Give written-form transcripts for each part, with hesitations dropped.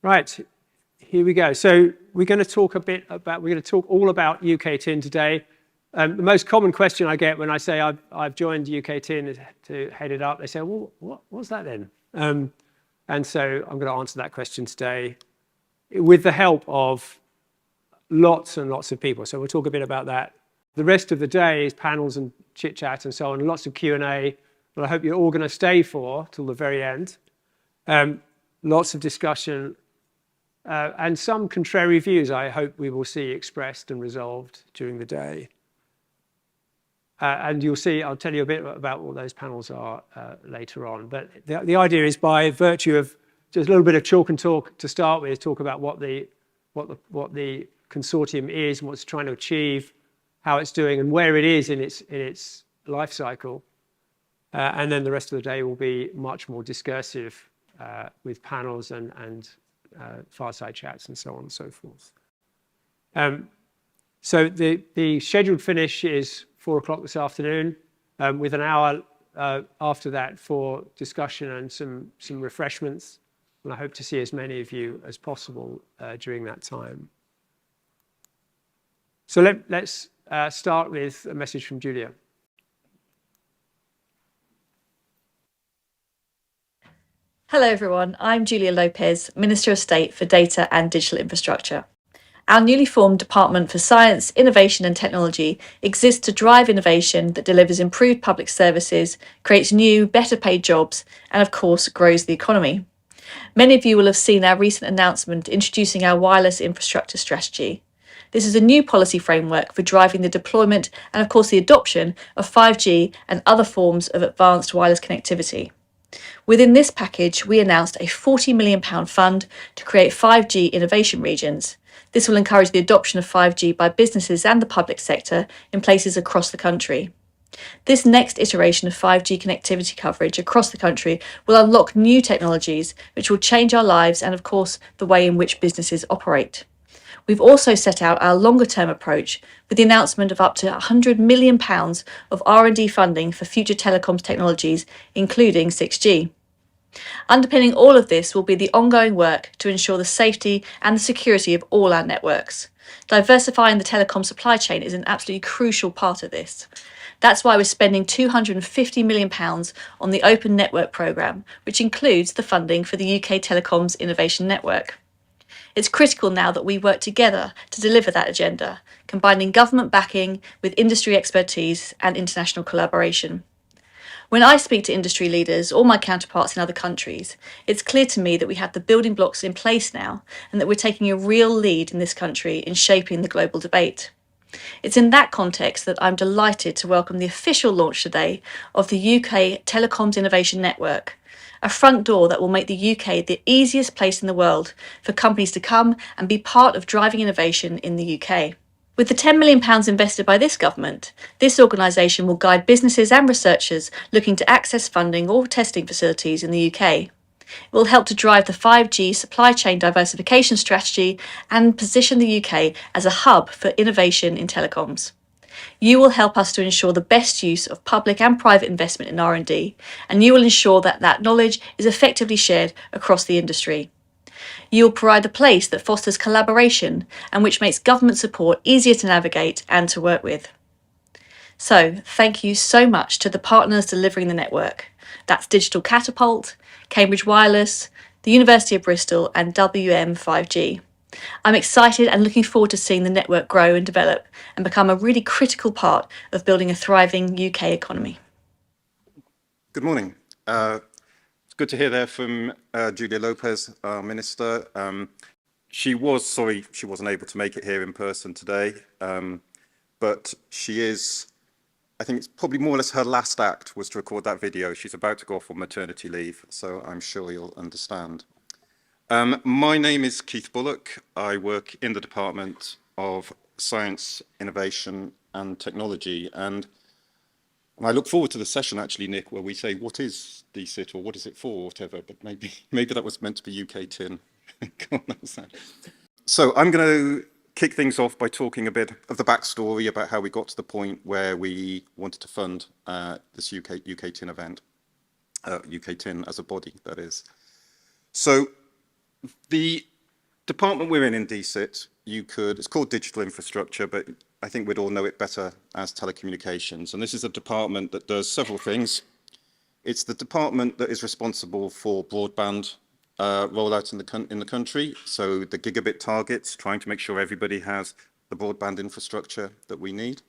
Right, here we go. So we're going to talk all about UKTIN today. The most common question I get when I say I've joined UKTIN to head it up, they say, well, what's that then? And so I'm going to answer that question today with the help of lots and lots of people. So we'll talk a bit about that. The rest of the day is panels and chit chat and so on, and lots of Q&A, but I hope you're all going to stay for till the very end. Lots of discussion and some contrary views I hope we will see expressed and resolved during the day. And you'll see, I'll tell you a bit about what those panels are later on. But the idea is, by virtue of just a little bit of chalk and talk to start with, talk about what the consortium is and what it's trying to achieve, how it's doing, and where it is in its life cycle. And then the rest of the day will be much more discursive with panels and fireside chats and so on and so forth. So the scheduled finish is 4 o'clock this afternoon, with an hour after that for discussion and some refreshments. And I hope to see as many of you as possible during that time. So let's start with a message from Julia. Hello everyone, I'm Julia Lopez, Minister of State for Data and Digital Infrastructure. Our newly formed Department for Science, Innovation and Technology exists to drive innovation that delivers improved public services, creates new, better paid jobs, and of course grows the economy. Many of you will have seen our recent announcement introducing our wireless infrastructure strategy. This is a new policy framework for driving the deployment and of course the adoption of 5G and other forms of advanced wireless connectivity. Within this package, we announced a £40 million fund to create 5G innovation regions. This will encourage the adoption of 5G by businesses and the public sector in places across the country. This next iteration of 5G connectivity coverage across the country will unlock new technologies which will change our lives and, of course, the way in which businesses operate. We've also set out our longer-term approach with the announcement of up to £100 million of R&D funding for future telecoms technologies, including 6G. Underpinning all of this will be the ongoing work to ensure the safety and the security of all our networks. Diversifying the telecom supply chain is an absolutely crucial part of this. That's why we're spending £250 million on the Open Network programme, which includes the funding for the UK Telecoms Innovation Network. It's critical now that we work together to deliver that agenda, combining government backing with industry expertise and international collaboration. When I speak to industry leaders or my counterparts in other countries, it's clear to me that we have the building blocks in place now and that we're taking a real lead in this country in shaping the global debate. It's in that context that I'm delighted to welcome the official launch today of the UK Telecoms Innovation Network, a front door that will make the UK the easiest place in the world for companies to come and be part of driving innovation in the UK. With the £10 million invested by this government, this organisation will guide businesses and researchers looking to access funding or testing facilities in the UK. It will help to drive the 5G supply chain diversification strategy and position the UK as a hub for innovation in telecoms. You will help us to ensure the best use of public and private investment in R&D, and you will ensure that that knowledge is effectively shared across the industry. You will provide a place that fosters collaboration and which makes government support easier to navigate and to work with. So, thank you so much to the partners delivering the network. That's Digital Catapult, Cambridge Wireless, the University of Bristol and WM5G. I'm excited and looking forward to seeing the network grow and develop and become a really critical part of building a thriving UK economy. Good morning. It's good to hear there from Julia Lopez, our Minister. She wasn't able to make it here in person today, but she is, I think it's probably more or less her last act was to record that video. She's about to go off on maternity leave, so I'm sure you'll understand. My name is Keith Bullock. I work in the Department of Science, Innovation and Technology, and I look forward to the session, actually, Nick, where we say, what is DCIT or what is it for, or whatever, but maybe that was meant to be UKTIN. So I'm going to kick things off by talking a bit of the backstory about how we got to the point where we wanted to fund this UKTIN event, UKTIN as a body, that is. So the department we're in DCIT, it's called digital infrastructure, but I think we'd all know it better as telecommunications. And this is a department that does several things. It's the department that is responsible for broadband rollout in the country. So the gigabit targets, trying to make sure everybody has the broadband infrastructure that we need.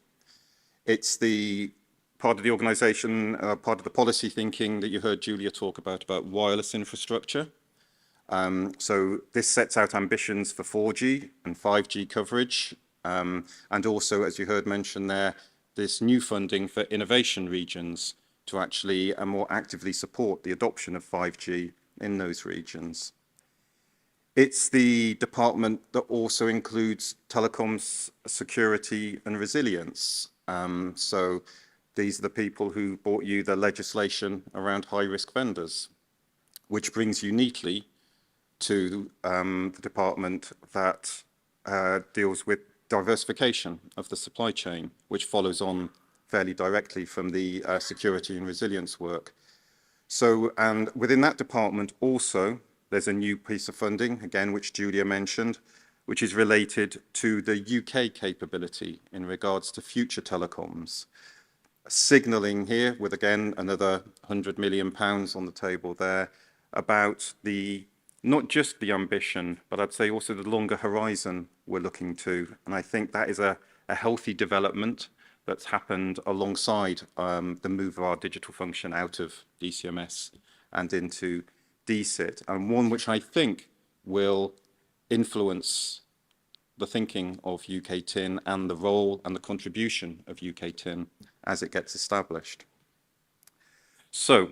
It's the part of the organization, part of the policy thinking that you heard Julia talk about wireless infrastructure. So this sets out ambitions for 4G and 5G coverage. And also, as you heard mentioned there, this new funding for innovation regions to actually more actively support the adoption of 5G in those regions. It's the department that also includes telecoms, security and resilience. So these are the people who brought you the legislation around high-risk vendors, which brings you neatly to the department that deals with diversification of the supply chain, which follows on fairly directly from the security and resilience work. So, and within that department also, there's a new piece of funding, again, which Julia mentioned, which is related to the UK capability in regards to future telecoms. Signalling here with, again, another £100 million on the table there about not just the ambition, but I'd say also the longer horizon we're looking to. And I think that is a healthy development that's happened alongside the move of our digital function out of DCMS and into DCIT, and one which I think will influence the thinking of UKTIN and the role and the contribution of UKTIN as it gets established. So,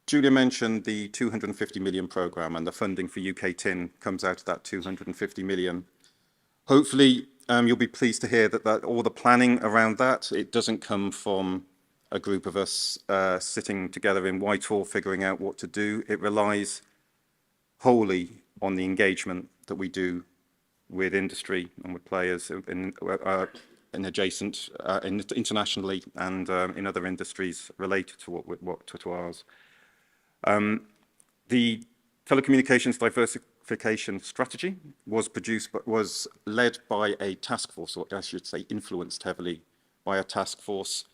Julia mentioned the 250 million programme, and the funding for UKTIN comes out of that 250 million. Hopefully, you'll be pleased to hear that all the planning around that, it doesn't come from a group of us sitting together in Whitehall figuring out what to do. It relies wholly on the engagement that we do with industry and with players in adjacent, internationally and in other industries related to ours. The telecommunications diversification strategy was led by a task force, or I should say influenced heavily by a task force,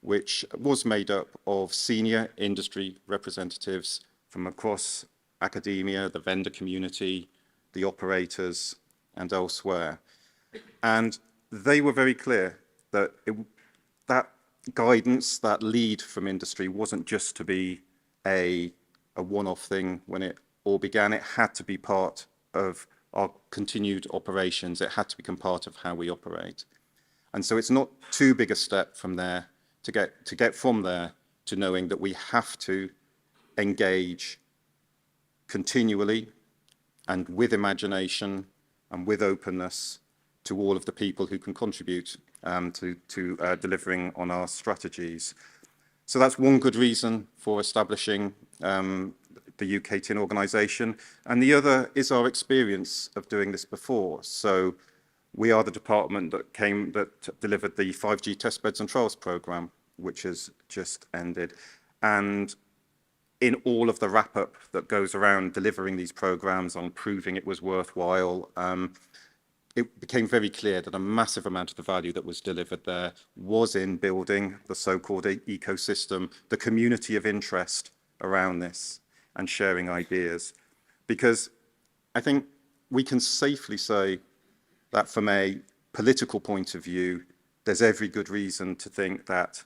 which was made up of senior industry representatives from across academia, the vendor community, the operators, and elsewhere. And they were very clear that that guidance, that lead from industry wasn't just to be a one-off thing when it all began. It had to be part of our continued operations. It had to become part of how we operate. And so it's not too big a step from there to get from there to knowing that we have to engage continually and with imagination and with openness to all of the people who can contribute to delivering on our strategies. So that's one good reason for establishing the UKTIN organisation, and the other is our experience of doing this before. So we are the department that delivered the 5G testbeds and trials programme, which has just ended. And in all of the wrap-up that goes around delivering these programmes on proving it was worthwhile, it became very clear that a massive amount of the value that was delivered there was in building the so-called ecosystem, the community of interest around this, and sharing ideas. Because I think we can safely say that from a political point of view, there's every good reason to think that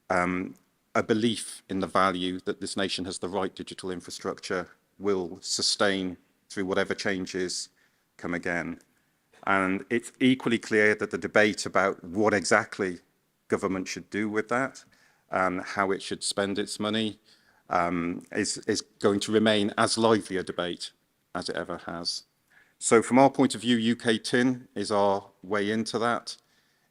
a belief in the value that this nation has the right digital infrastructure will sustain through whatever changes come again. And it's equally clear that the debate about what exactly government should do with that and how it should spend its money is going to remain as lively a debate as it ever has. So from our point of view, UKTIN is our way into that.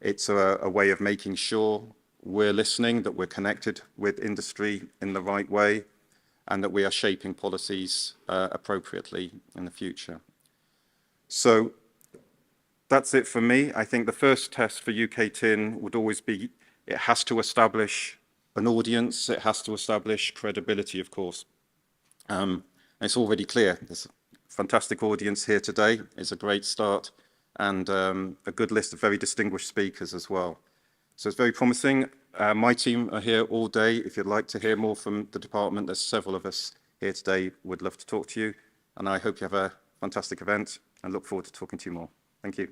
It's a way of making sure we're listening, that we're connected with industry in the right way, and that we are shaping policies appropriately in the future. So that's it for me. I think the first test for UKTIN would always be, it has to establish an audience, it has to establish credibility, of course. And It's already clear. There's a fantastic audience here today. It's a great start, and a good list of very distinguished speakers as well. So it's very promising. My team are here all day. If you'd like to hear more from the department, there's several of us here today. Would love to talk to you, and I hope you have a fantastic event and look forward to talking to you more. Thank you.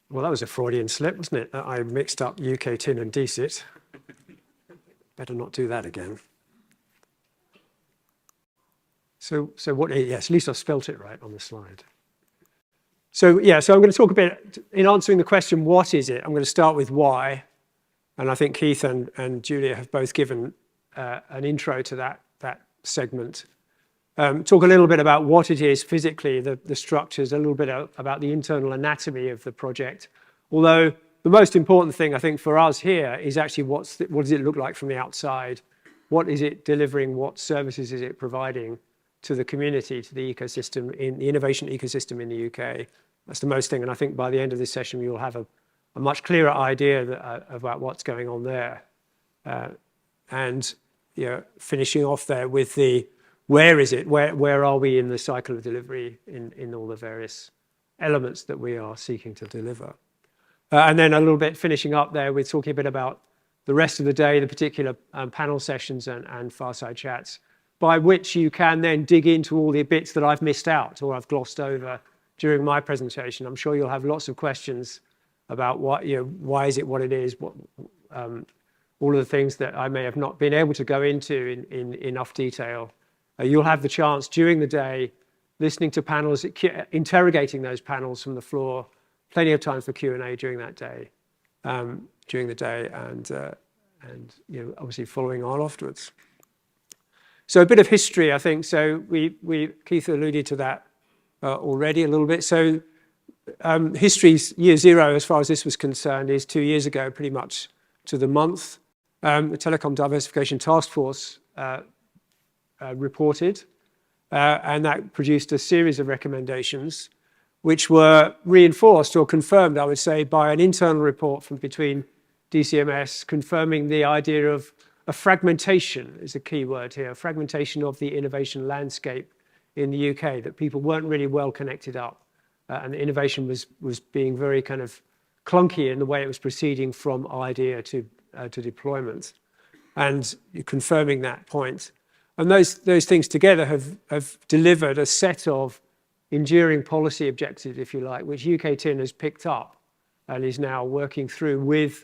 Well, that was a Freudian slip, wasn't it? I mixed up UKTIN and DCIT. Better not do that again. So what? Yes, at least I spelt it right on the slide. So yeah, so I'm going to talk a bit, in answering the question, what is it? I'm going to start with why. And I think Keith and Julia have both given an intro to that segment. Talk a little bit about what it is physically, the structures, a little bit about the internal anatomy of the project. Although the most important thing, I think, for us here is actually what does it look like from the outside? What is it delivering? What services is it providing to the community, to the ecosystem, in the innovation ecosystem in the UK? That's the most thing. And I think by the end of this session, you'll have a much clearer idea about what's going on there. And finishing off there with the where is it? Where are we in the cycle of delivery in all the various elements that we are seeking to deliver? And then a little bit finishing up there with talking a bit about the rest of the day, the particular panel sessions and fireside chats, by which you can then dig into all the bits that I've missed out or I've glossed over during my presentation. I'm sure you'll have lots of questions about why is it what it is, all of the things that I may have not been able to go into in enough detail. You'll have the chance during the day, listening to panels, interrogating those panels from the floor, plenty of time for Q&A during that day, during the day, and obviously following on afterwards. So a bit of history, I think. So Keith alluded to that already a little bit. So history's year zero, as far as this was concerned, is 2 years ago, pretty much to the month. The Telecom Diversification Task Force reported, and that produced a series of recommendations which were reinforced or confirmed, I would say, by an internal report from between DCMS confirming the idea of a fragmentation is a key word here, fragmentation of the innovation landscape in the UK, that people weren't really well connected up, and the innovation was being very kind of clunky in the way it was proceeding from idea to deployment, and confirming that point. And those things together have delivered a set of enduring policy objectives, if you like, which UKTIN has picked up and is now working through with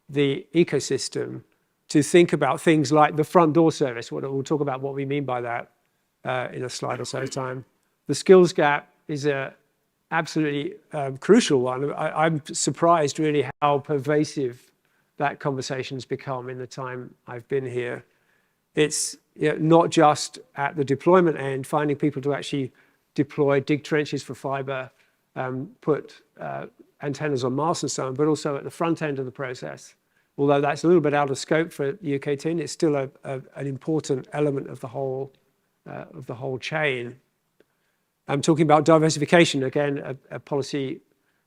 the ecosystem to think about things like the front door service. We'll talk about what we mean by that in a slide or so's time. The skills gap is a absolutely crucial one. I'm surprised really how pervasive that conversation has become in the time I've been here. It's not just at the deployment end, finding people to actually deploy, dig trenches for fiber, put antennas on masts and so on, but also at the front end of the process. Although that's a little bit out of scope for UKTIN, it's still an important element of the whole chain. I'm talking about diversification, again, a policy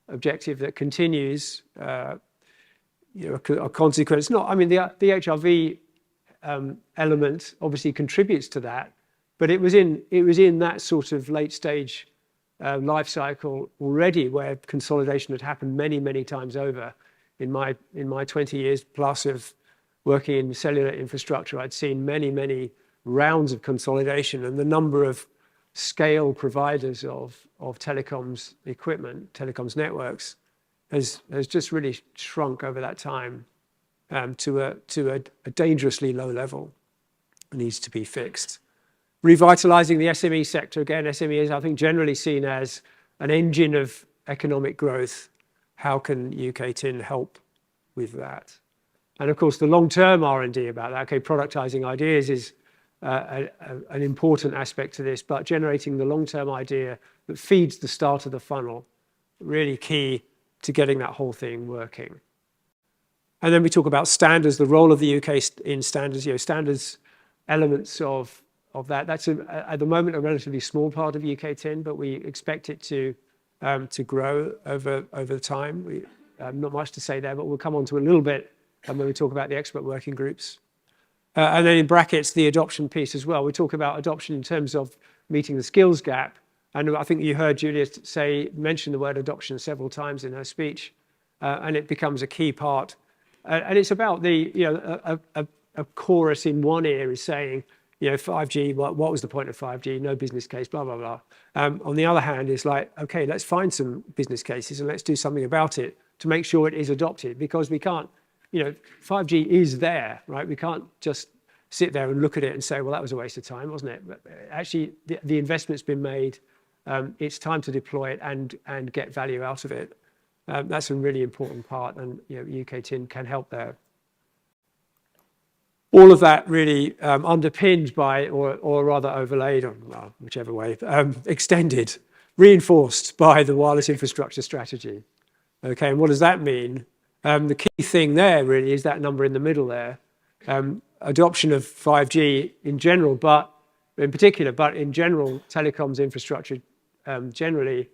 objective that continues, a consequence. Not, I mean, the HRV element obviously contributes to that, but it was in that sort of late stage life cycle already where consolidation had happened many times over. In my 20 years plus of working in cellular infrastructure, I'd seen many rounds of consolidation, and the number of scale providers of telecoms equipment, telecoms networks, has just really shrunk over that time to a dangerously low level. It needs to be fixed. Revitalizing the SME sector, again, SME is, I think, generally seen as an engine of economic growth. How can UKTIN help with that? And of course, the long-term R&D about that, okay, productizing ideas is an important aspect to this, but generating the long-term idea that feeds the start of the funnel, really key to getting that whole thing working. And then we talk about standards, the role of the UK in standards, standards elements of that. That's at the moment a relatively small part of UKTIN, but we expect it to grow over time. Not much to say there, but we'll come on to a little bit when we talk about the expert working groups. And then in brackets, the adoption piece as well. We talk about adoption in terms of meeting the skills gap. And I think you heard Julia mention the word adoption several times in her speech. And it becomes a key part. And it's about a chorus in one ear is saying, 5G, what was the point of 5G? No business case, blah, blah, blah. On the other hand, it's like, okay, let's find some business cases and let's do something about it to make sure it is adopted, because we can't, 5G is there, right? We can't just sit there and look at it and say, well, that was a waste of time, wasn't it? But actually, the investment's been made. It's time to deploy it and get value out of it. That's a really important part, and UKTIN can help there. All of that really underpinned by, or rather overlaid, or well, whichever way, extended, reinforced by the wireless infrastructure strategy. Okay, and what does that mean? The key thing there really is that number in the middle there. Adoption of 5G in general, but in general, telecoms infrastructure generally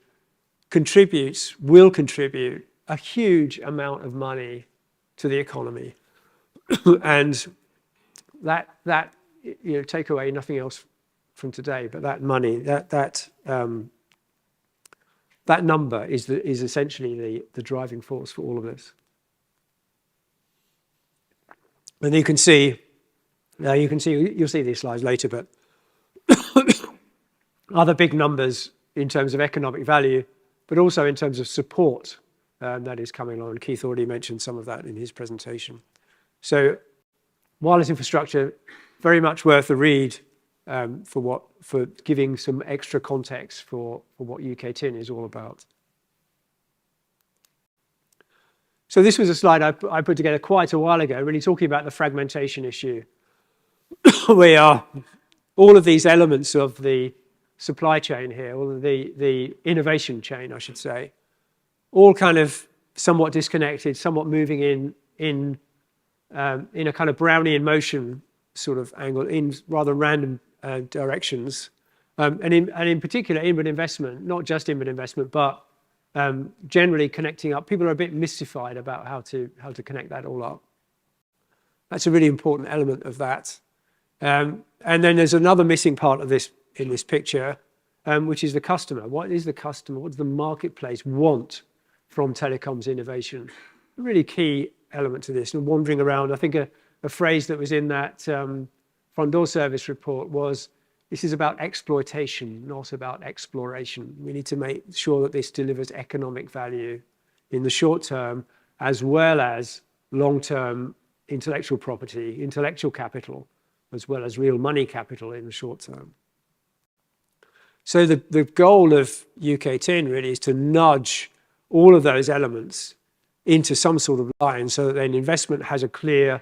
will contribute a huge amount of money to the economy. And that take away nothing else from today, but that money, that number is essentially the driving force for all of this. And you'll see these slides later, but other big numbers in terms of economic value, but also in terms of support that is coming along. Keith already mentioned some of that in his presentation. So wireless infrastructure, very much worth a read for giving some extra context for what UKTIN is all about. So this was a slide I put together quite a while ago, really talking about the fragmentation issue. All of these elements of the supply chain here, or the innovation chain, I should say, all kind of somewhat disconnected, somewhat moving in a kind of Brownian motion sort of angle, in rather random directions, and in particular inward investment, not just inward investment, but generally connecting up. People are a bit mystified about how to connect that all up. That's a really important element of that. And then there's another missing part of this in this picture, which is the customer. What is the customer? What does the marketplace want from telecoms innovation? A really key element to this. And wandering around, I think a phrase that was in that front door service report was, this is about exploitation, not about exploration. We need to make sure that this delivers economic value in the short term, as well as long-term intellectual property, intellectual capital, as well as real money capital in the short term. So the goal of UKTIN really is to nudge all of those elements into some sort of line so that then investment has a clear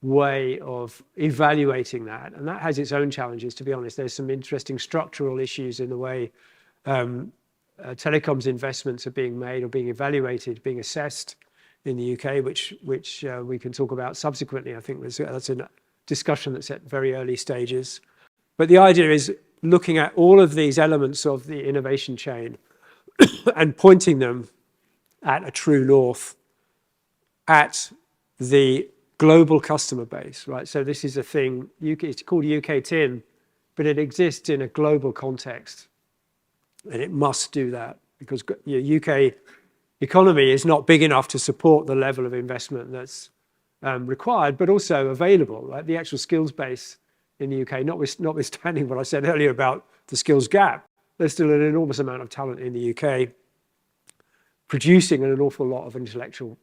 way of evaluating that. And that has its own challenges, to be honest. There's some interesting structural issues in the way telecoms investments are being made or being evaluated, being assessed in the UK, which we can talk about subsequently. I think that's a discussion that's at very early stages. But the idea is looking at all of these elements of the innovation chain and pointing them at a true north, at the global customer base, right? So this is a thing, it's called UKTIN, but it exists in a global context. And it must do that because the UK economy is not big enough to support the level of investment that's required, but also available, right? The actual skills base in the UK, notwithstanding what I said earlier about the skills gap, there's still an enormous amount of talent in the UK producing an awful lot of intellectual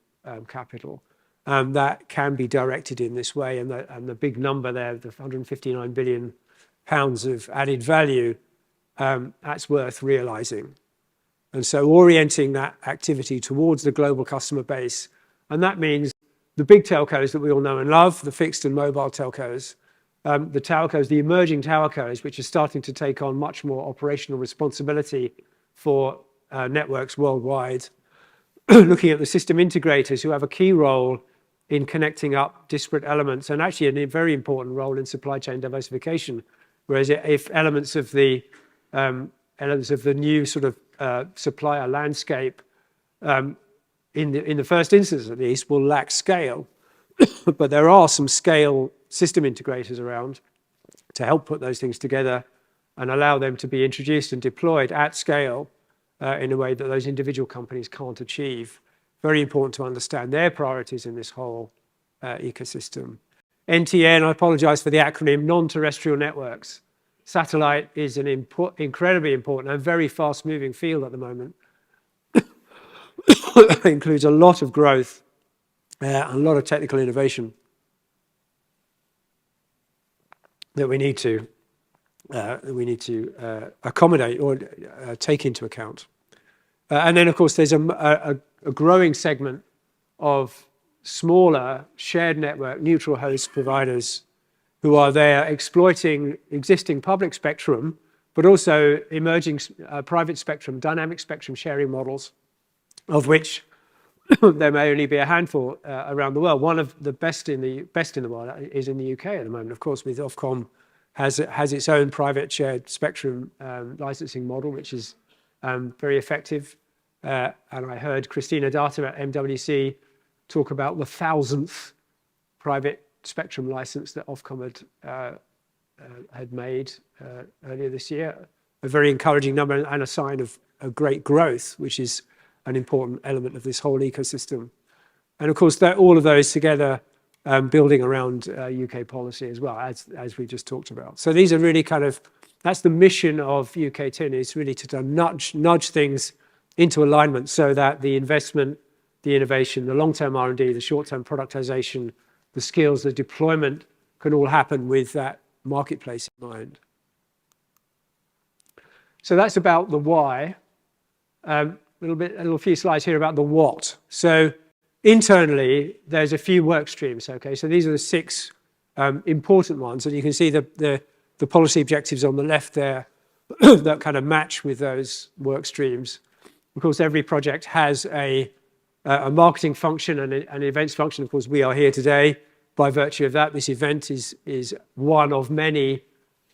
capital that can be directed in this way. And the big number there, the 159 billion pounds of added value, that's worth realizing. And so orienting that activity towards the global customer base. And that means the big telcos that we all know and love, the fixed and mobile telcos, the telcos, the emerging telcos, which are starting to take on much more operational responsibility for networks worldwide, looking at the system integrators who have a key role in connecting up disparate elements and actually a very important role in supply chain diversification. Whereas if elements of the new sort of supplier landscape, in the first instance at least, will lack scale, but there are some scale system integrators around to help put those things together and allow them to be introduced and deployed at scale in a way that those individual companies can't achieve. Very important to understand their priorities in this whole ecosystem. NTN, I apologize for the acronym, non-terrestrial networks. Satellite is an incredibly important and very fast-moving field at the moment. It includes a lot of growth, a lot of technical innovation that we need to accommodate or take into account. And then, of course, there's a growing segment of smaller shared network neutral host providers who are there exploiting existing public spectrum, but also emerging private spectrum, dynamic spectrum sharing models, of which there may only be a handful around the world. One of the best in the world is in the UK at the moment, of course, with Ofcom has its own private shared spectrum licensing model, which is very effective. And I heard Christina Data at MWC talk about the 1,000th private spectrum license that Ofcom had made earlier this year. A very encouraging number and a sign of great growth, which is an important element of this whole ecosystem. And of course, all of those together building around UK policy as well, as we just talked about. So these are really that's the mission of UKTIN, is really to nudge things into alignment so that the investment, the innovation, the long-term R&D, the short-term productization, the skills, the deployment can all happen with that marketplace in mind. So that's about the why. A little few slides here about the what. So internally, there's a few work streams. Okay, so these are the 6 important ones, and you can see the policy objectives on the left there that kind of match with those work streams. Of course, every project has a marketing function and an events function. Of course, we are here today by virtue of that. This event is one of many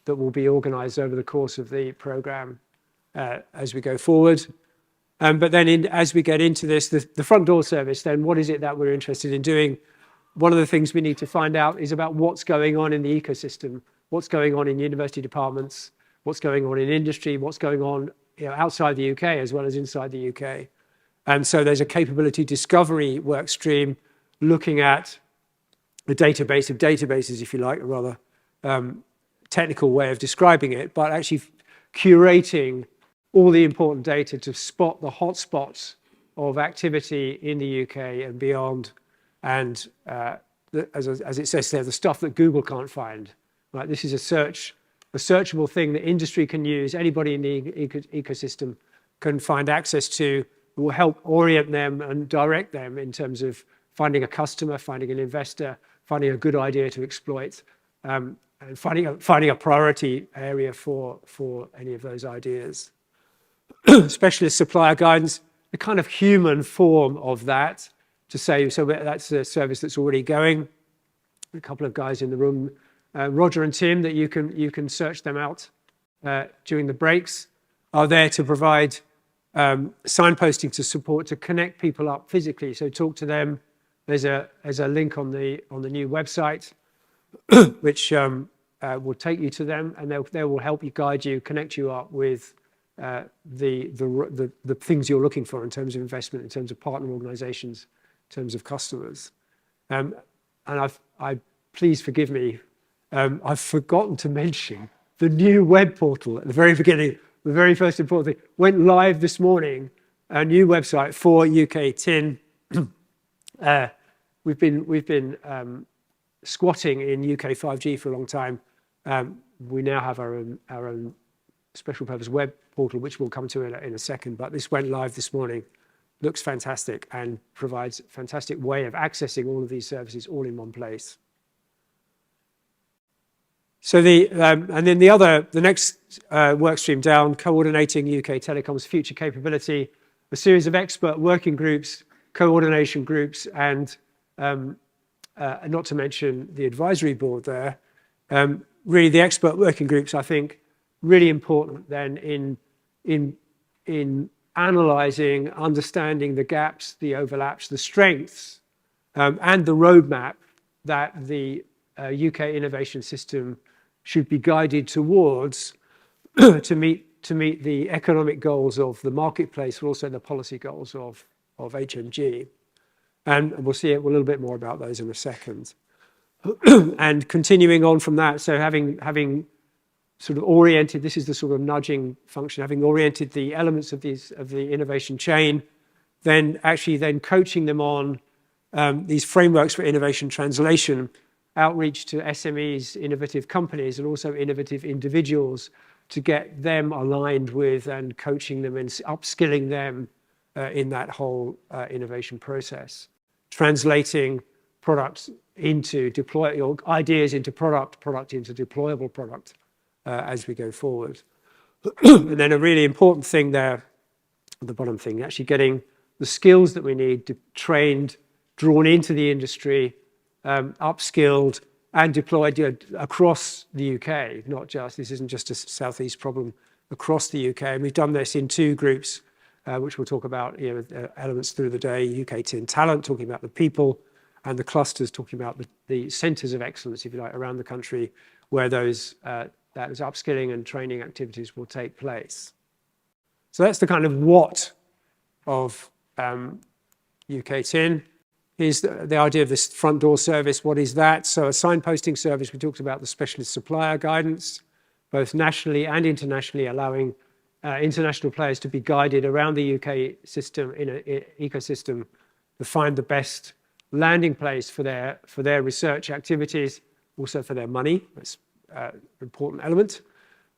that will be organized over the course of the program as we go forward. But then as we get into this, the front door service, then what is it that we're interested in doing? One of the things we need to find out is about what's going on in the ecosystem, what's going on in university departments, what's going on in industry, what's going on outside the UK as well as inside the UK. And so there's a capability discovery work stream looking at a database of databases, if you like, a rather technical way of describing it, but actually curating all the important data to spot the hotspots of activity in the UK and beyond. And as it says there, the stuff that Google can't find. Right? This is a searchable thing that industry can use. Anybody in the ecosystem can find access to. It will help orient them and direct them in terms of finding a customer, finding an investor, finding a good idea to exploit, and finding a priority area for any of those ideas. Specialist supplier guidance, the kind of human form of that, to say, so that's a service that's already going. A couple of guys in the room, Roger and Tim, that you can search them out during the breaks, are there to provide signposting to support, to connect people up physically. So talk to them. There's a link on the new website, which will take you to them, and they will help you, guide you, connect you up with the things you're looking for in terms of investment, in terms of partner organizations, in terms of customers. And please forgive me, I've forgotten to mention the new web portal at the very beginning. The very first important thing went live this morning, a new website for UKTIN. We've been squatting in UK 5G for a long time. We now have our own special purpose web portal, which we'll come to in a second, but this went live this morning. Looks fantastic and provides a fantastic way of accessing all of these services all in one place. So and then the next work stream down, coordinating UK Telecom's future capability, a series of expert working groups, coordination groups, and not to mention the advisory board there. Really, the expert working groups, I think, really important then in analysing, understanding the gaps, the overlaps, the strengths, and the roadmap that the UK innovation system should be guided towards to meet the economic goals of the marketplace, but also the policy goals of HMG. And we'll see a little bit more about those in a second. And continuing on from that, so having sort of oriented, this is the sort of nudging function, having oriented the elements of the innovation chain, then coaching them on these frameworks for innovation translation, outreach to SMEs, innovative companies, and also innovative individuals to get them aligned with and coaching them and upskilling them in that whole innovation process. Translating products into ideas into product into deployable product as we go forward. And then a really important thing there, the bottom thing, actually getting the skills that we need trained, drawn into the industry, upskilled and deployed across the UK, not just, this isn't just a Southeast problem, across the UK. And we've done this in two groups, which we'll talk about, elements through the day, UKTIN talent, talking about the people, and the clusters, talking about the centres of excellence, if you like, around the country, where those upskilling and training activities will take place. So that's the kind of what of UKTIN. Here's the idea of this front door service. What is that? So a signposting service, we talked about the specialist supplier guidance, both nationally and internationally, allowing international players to be guided around the UK system, in an ecosystem, to find the best landing place for their research activities, also for their money. That's an important element.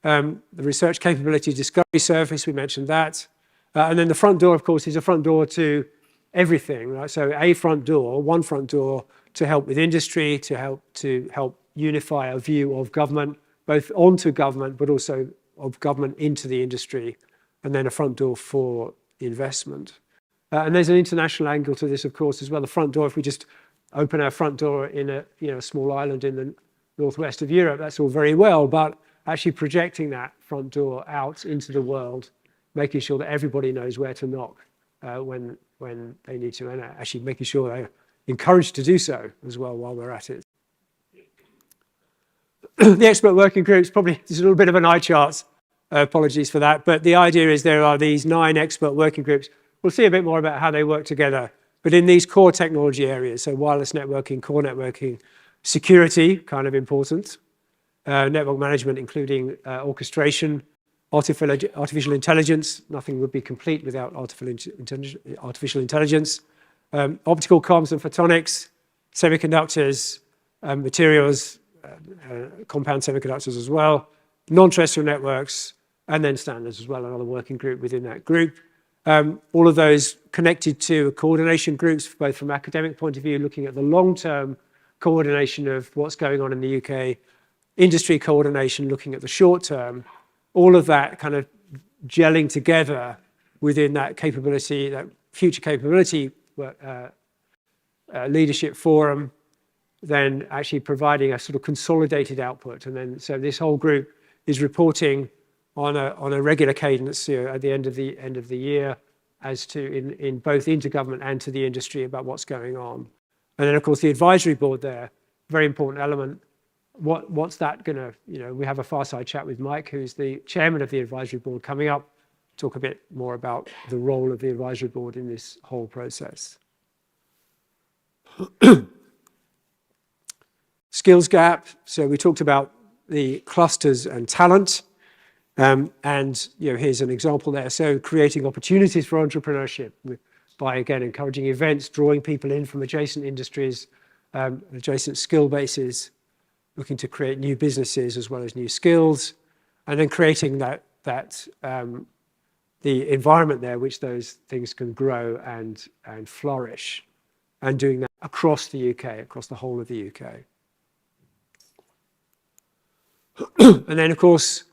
The research capability discovery service, we mentioned that. And then the front door, of course, is a front door to everything, right? So a front door, one front door to help with industry, to help unify a view of government, both onto government, but also of government into the industry, and then a front door for investment. And there's an international angle to this, of course, as well. The front door, if we just open our front door in a small island in the northwest of Europe, that's all very well, but actually projecting that front door out into the world, making sure that everybody knows where to knock when they need to, and actually making sure they're encouraged to do so as well while we're at it. The expert working groups, probably there's a little bit of an eye chart, apologies for that, but the idea is there are these 9 expert working groups. We'll see a bit more about how they work together, but in these core technology areas, so wireless networking, core networking, security, kind of important, network management, including orchestration, artificial intelligence, nothing would be complete without artificial intelligence, optical comms and photonics, semiconductors, materials, compound semiconductors as well, non-terrestrial networks, and then standards as well, another working group within that group. All of those connected to coordination groups, both from academic point of view, looking at the long-term coordination of what's going on in the UK, industry coordination, looking at the short term, all of that kind of gelling together within that capability, that future capability leadership forum, then actually providing a sort of consolidated output. And then, so this whole group is reporting on a regular cadence at the end of the year as to in both into government and to the industry about what's going on. And then, of course, the advisory board there, very important element. What's that going to, we have a fireside chat with Mike, who's the chairman of the advisory board, coming up, talk a bit more about the role of the advisory board in this whole process. Skills gap. So we talked about the clusters and talent. And here's an example there. So creating opportunities for entrepreneurship by, again, encouraging events, drawing people in from adjacent industries, adjacent skill bases, looking to create new businesses as well as new skills, and then creating the environment there which those things can grow and flourish, and doing that across the UK, across the whole of the UK. And then, of course,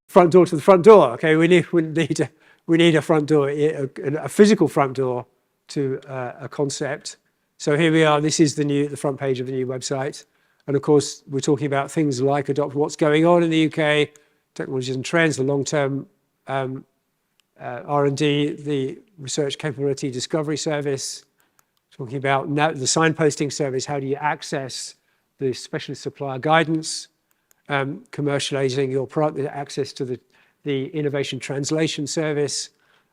front door to the front door. Okay, we need a front door, a physical front door to a concept. So here we are. This is the front page of the new website. And of course, we're talking about things like what's going on in the UK, technologies and trends, the long-term R&D, the research capability discovery service, talking about now the signposting service, how do you access the specialist supplier guidance, commercializing your product, the access to the innovation translation service,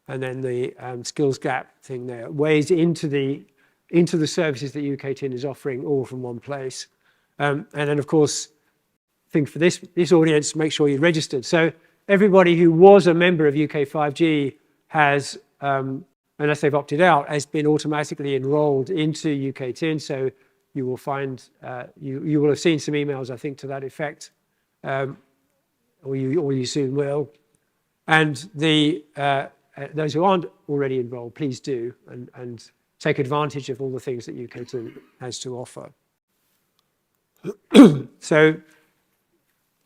and then the skills gap thing there, ways into the services that UKTIN is offering all from one place. And then, of course, I think for this audience, make sure you're registered. So everybody who was a member of UK 5G has, unless they've opted out, has been automatically enrolled into UKTIN. So you will find, you will have seen some emails, I think, to that effect, or you soon will. And those who aren't already enrolled, please do, and take advantage of all the things that UKTIN has to offer. So,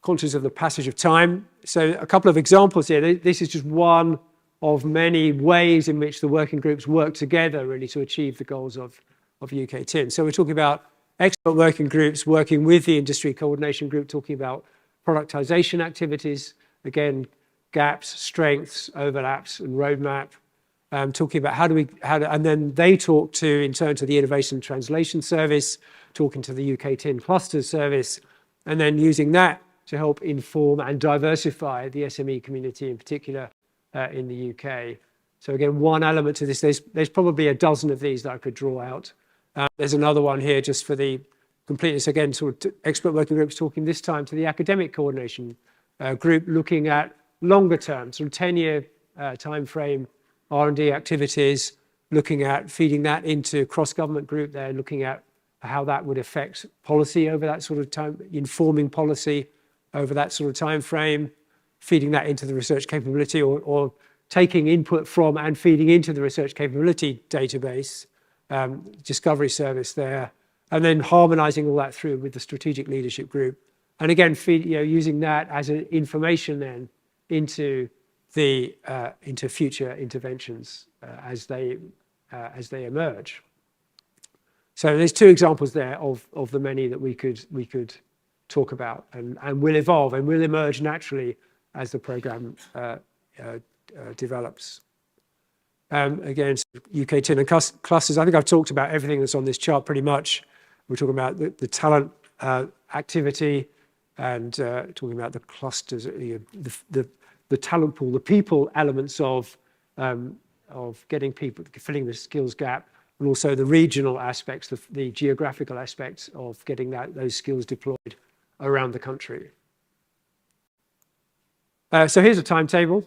conscious of the passage of time. So a couple of examples here. This is just one of many ways in which the working groups work together really to achieve the goals of UKTIN. So we're talking about expert working groups working with the industry coordination group, talking about productization activities, again, gaps, strengths, overlaps, and roadmap. Talking about and then they talk to, in turn, to the Innovation Translation Service, talking to the UKTIN Clusters Service, and then using that to help inform and diversify the SME community in particular in the UK. So again, one element to this, there's probably a dozen of these that I could draw out. There's another one here just for the completeness, again, sort of expert working groups talking this time to the academic coordination group, looking at longer term, sort of 10-year time frame R&D activities, looking at feeding that into cross-government group there, looking at how that would affect policy over that sort of time, informing policy over that sort of time frame, feeding that into the research capability or taking input from and feeding into the research capability database, discovery service there, and then harmonizing all that through with the strategic leadership group. And again, using that as an information then into future interventions as they emerge. So there's two examples there of the many that we could talk about and will evolve and will emerge naturally as the program develops. Again, UKTIN and clusters. I think I've talked about everything that's on this chart pretty much. We're talking about the talent activity and talking about the clusters, the talent pool, the people elements of getting people, filling the skills gap, and also the regional aspects, the geographical aspects of getting those skills deployed around the country. So here's a timetable.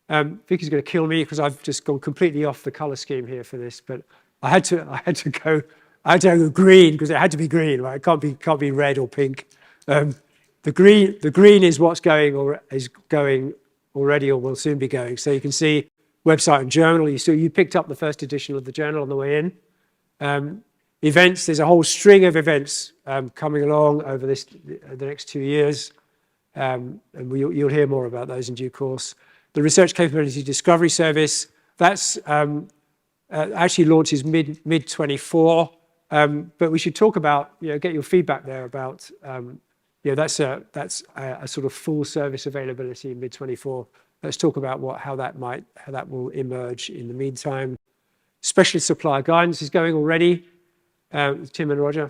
Vicky's going to kill me because I've just gone completely off the color scheme here for this, but I had to go green because it had to be green, right? It can't be red or pink. The green is what's going or is going already or will soon be going. So you can see website and journal. You picked up the first edition of the journal on the way in. Events, there's a whole string of events coming along over the next 2 years. And you'll hear more about those in due course. The Research Capability Discovery Service, that's actually launches mid-24. But we should talk about, get your feedback there about, that's a sort of full service availability in mid-24. Let's talk about how that will emerge in the meantime. Specialist supplier guidance is going already. Tim and Roger,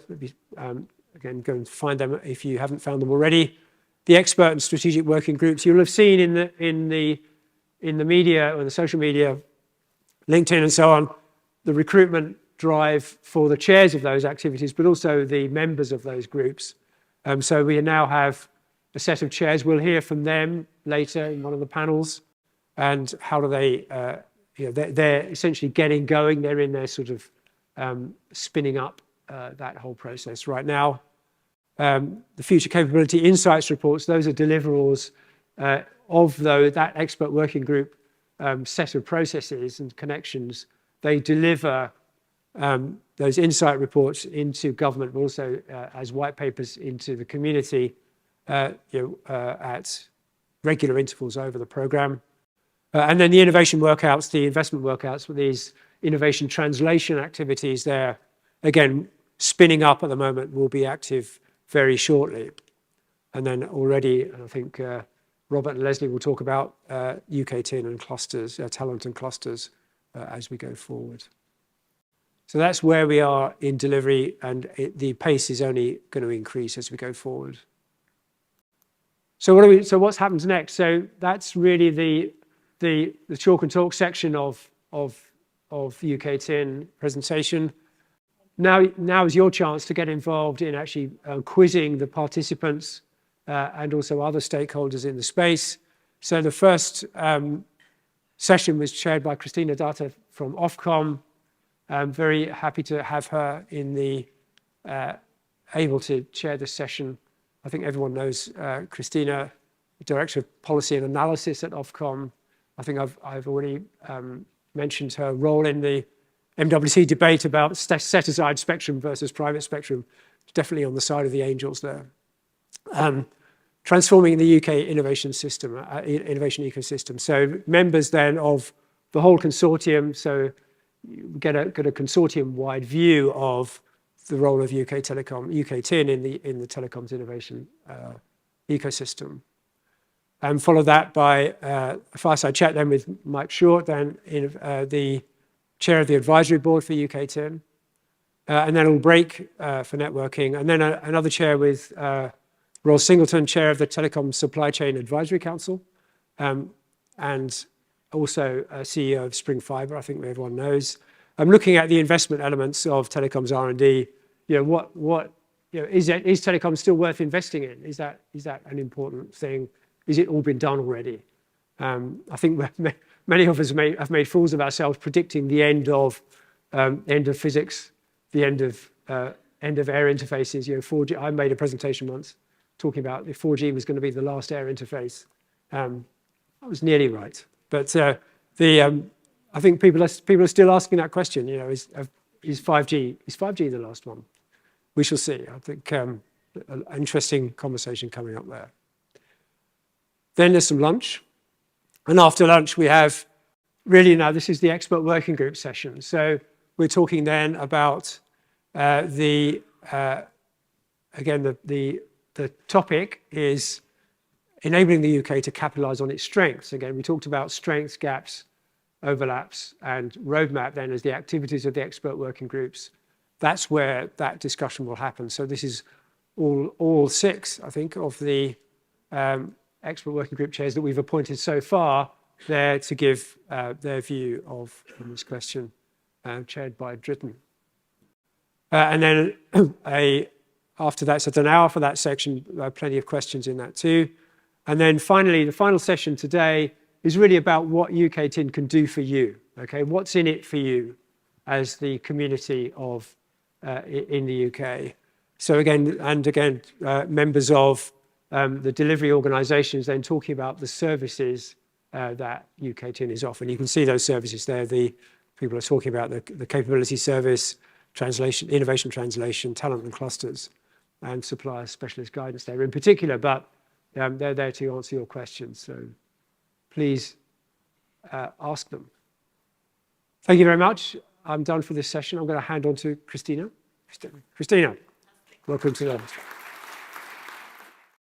again, go and find them if you haven't found them already. The expert and strategic working groups, you'll have seen in the media or the social media, LinkedIn and so on, the recruitment drive for the chairs of those activities, but also the members of those groups. So we now have a set of chairs. We'll hear from them later in one of the panels, and how do they, they're essentially getting going. They're in their sort of spinning up that whole process right now. The Future Capability Insights reports, those are deliverables of that expert working group set of processes and connections. They deliver those insight reports into government, but also as white papers into the community at regular intervals over the program. And then the innovation workouts, the investment workouts, with these innovation translation activities there, again, spinning up at the moment, will be active very shortly. And then already, I think Robert and Leslie will talk about UKTIN and clusters, talent and clusters as we go forward. So that's where we are in delivery, and the pace is only going to increase as we go forward. So what's happened next? So that's really the chalk and talk section of UKTIN presentation. Now is your chance to get involved in actually quizzing the participants and also other stakeholders in the space. So the first session was chaired by Christina Data from Ofcom. I'm very happy to have her able to chair this session. I think everyone knows Christina, Director of Policy and Analysis at Ofcom. I think I've already mentioned her role in the MWC debate about set-aside spectrum versus private spectrum. Definitely on the side of the angels there. Transforming the UK innovation system, innovation ecosystem. So members then of the whole consortium, so you get a consortium-wide view of the role of UKTIN in the telecoms innovation ecosystem. And follow that by a fireside chat then with Mike Short, then the chair of the advisory board for UKTIN. And then we'll break for networking. And then another chair with Ross Singleton, chair of the Telecom Supply Chain Advisory Council, and also CEO of Spring Fibre, I think everyone knows. I'm looking at the investment elements of telecoms R&D. Is telecom still worth investing in? Is that an important thing? Is it all been done already? I think many of us have made fools of ourselves predicting the end of physics, the end of air interfaces. 4G. I made a presentation once talking about if 4G was going to be the last air interface. I was nearly right, but I think people are still asking that question. Is 5G the last one? We shall see. I think an interesting conversation coming up there. Then there's some lunch. And after lunch, we have really now, this is the expert working group session. So we're talking then about the topic is enabling the UK to capitalize on its strengths. Again, we talked about strengths, gaps, overlaps, and roadmap then as the activities of the expert working groups. That's where that discussion will happen. So this is all six, I think, of the expert working group chairs that we've appointed so far there to give their view on this question, chaired by Dritten. And then after that, so it's an hour for that section, plenty of questions in that too. And then finally, the final session today is really about what UKTIN can do for you, okay? What's in it for you as the community in the UK? So again, members of the delivery organizations then talking about the services that UKTIN is offering. You can see those services there. The people are talking about the capability service, translation, innovation translation, talent and clusters, and supplier specialist guidance there in particular, but they're there to answer your questions. So please ask them. Thank you very much. I'm done for this session. I'm going to hand on to Christina. Christina, welcome to the